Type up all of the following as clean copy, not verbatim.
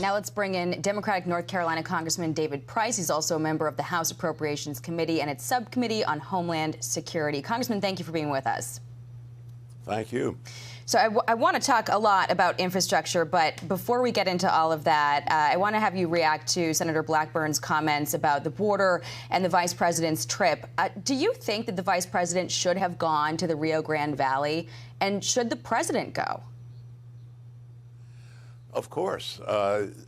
Now let's bring in Democratic North Carolina Congressman David Price. He's also a member of the House Appropriations Committee and its Subcommittee on Homeland Security. Congressman, thank you for being with us. Thank you. So I want to talk a lot about infrastructure, but before we get into all of that, I want to have you react to Senator Blackburn's comments about the border and the vice president's trip. Do you think that the vice president should have gone to the Rio Grande Valley, and should the president go? Of course,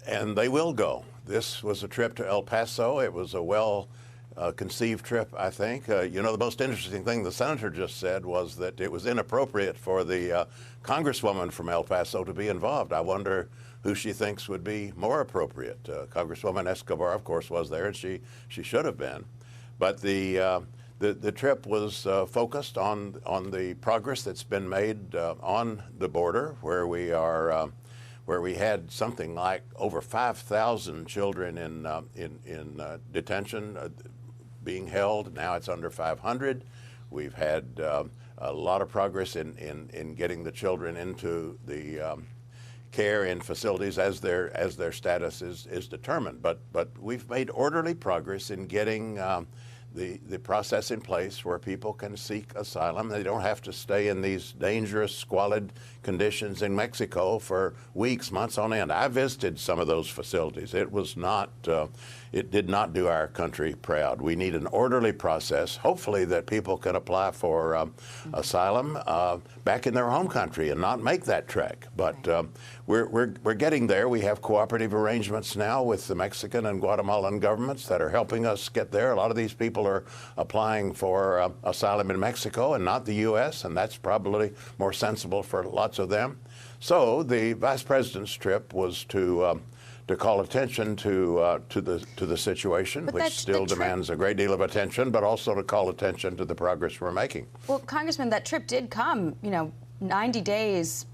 and they will go. This was a trip to El Paso. It was a well-conceived trip, I think. You know, the most interesting thing the senator just said was that it was inappropriate for the congresswoman from El Paso to be involved. I wonder who she thinks would be more appropriate. Congresswoman Escobar, of course, was there, and she should have been. But the trip was focused on the progress that's been made on the border, where we had something like over 5,000 children in detention being held. Now it's under 500. We've had a lot of progress in getting the children into the care in facilities as their status is determined. But we've made orderly progress in getting the process in place where people can seek asylum. They don't have to stay in these dangerous, squalid conditions in Mexico for weeks, months on end. I visited some of those facilities. It was not, it did not do our country proud. We need an orderly process, hopefully that people can apply for asylum back in their home country and not make that trek. But we're getting there. We have cooperative arrangements now with the Mexican and Guatemalan governments that are helping us get there. A lot of these people are applying for asylum in Mexico and not the U.S., and that's probably more sensible for lots of them. So the vice president's trip was to call attention to the situation, which still demands a great deal of attention, but also to call attention to the progress we're making. Well, Congressman, that trip did come, 90 days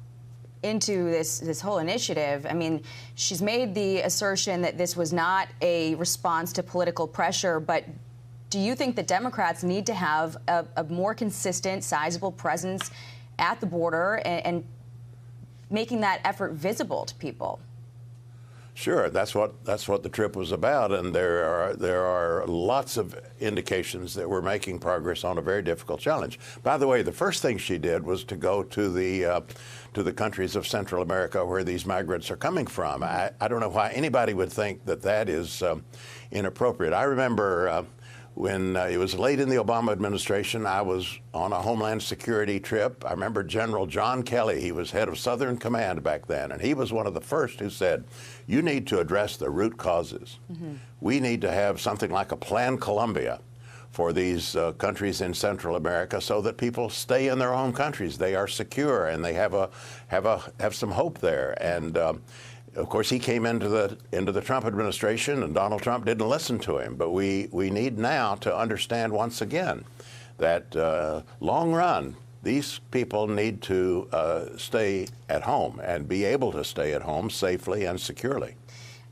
into this whole initiative. I mean, she's made the assertion that this was not a response to political pressure, but do you think that Democrats need to have a more consistent, sizable presence at the border and making that effort visible to people? Sure, that's what the trip was about, and there are lots of indications that we're making progress on a very difficult challenge. By the way, the first thing she did was to go to the countries of Central America where these migrants are coming from. I don't know why anybody would think that is inappropriate. I remember when it was late in the Obama administration, I was on a Homeland Security trip. I remember General John Kelly. He was head of Southern Command back then, and he was one of the first who said, you need to address the root causes. We need to have something like a Plan Colombia for these countries in Central America so that people stay in their home countries. They are secure, and they have some hope there. And of course, he came into the Trump administration, and Donald Trump didn't listen to him. But we need now to understand once again that long run, these people need to stay at home and be able to stay at home safely and securely.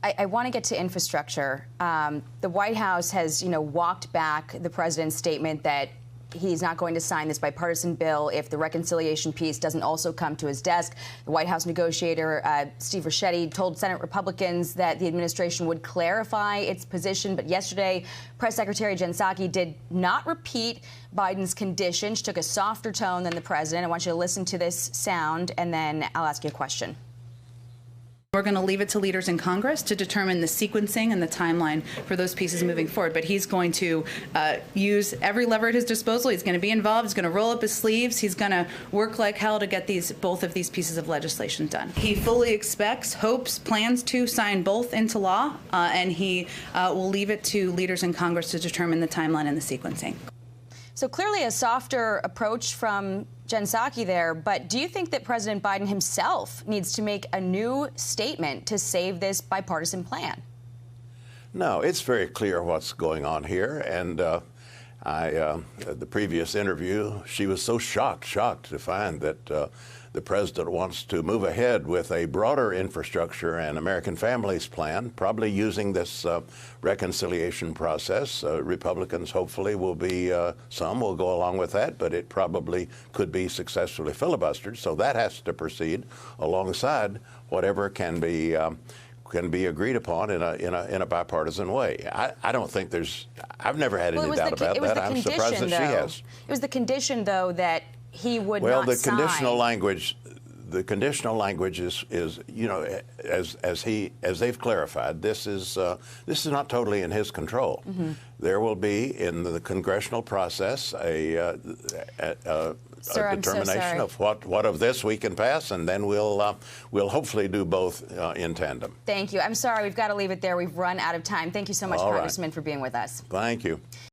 I want to get to infrastructure. The White House has, walked back the president's statement that he's not going to sign this bipartisan bill if the reconciliation piece doesn't also come to his desk. The White House negotiator, Steve Ricchetti, told Senate Republicans that the administration would clarify its position. But yesterday, Press Secretary Jen Psaki did not repeat Biden's condition. She took a softer tone than the president. I want you to listen to this sound, and then I'll ask you a question. We're going to leave it to leaders in Congress to determine the sequencing and the timeline for those pieces moving forward. But he's going to use every lever at his disposal. He's going to be involved. He's going to roll up his sleeves. He's going to work like hell to get both of these pieces of legislation done. He fully expects, hopes, plans to sign both into law, and he will leave it to leaders in Congress to determine the timeline and the sequencing. So clearly a softer approach from Jen Psaki there, but do you think that President Biden himself needs to make a new statement to save this bipartisan plan? No, it's very clear what's going on here. And the previous interview, she was so shocked to find that the president wants to move ahead with a broader infrastructure and American families plan, probably using this reconciliation process. Republicans hopefully will be, some will go along with that, but it probably could be successfully filibustered. So that has to proceed alongside whatever can be can be agreed upon in a bipartisan way. I don't think I've never had any doubt about that. I'm surprised that she has. It was the condition, though, that he would not sign. Well, the conditional language is you know, as they've clarified, this is not totally in his control. Mm-hmm. There will be in the congressional process a Sir, determination of what of this we can pass, and then we'll hopefully do both in tandem. Thank you. I'm sorry, we've got to leave it there. We've run out of time. Thank you so much, Congressman, for being with us. Thank you.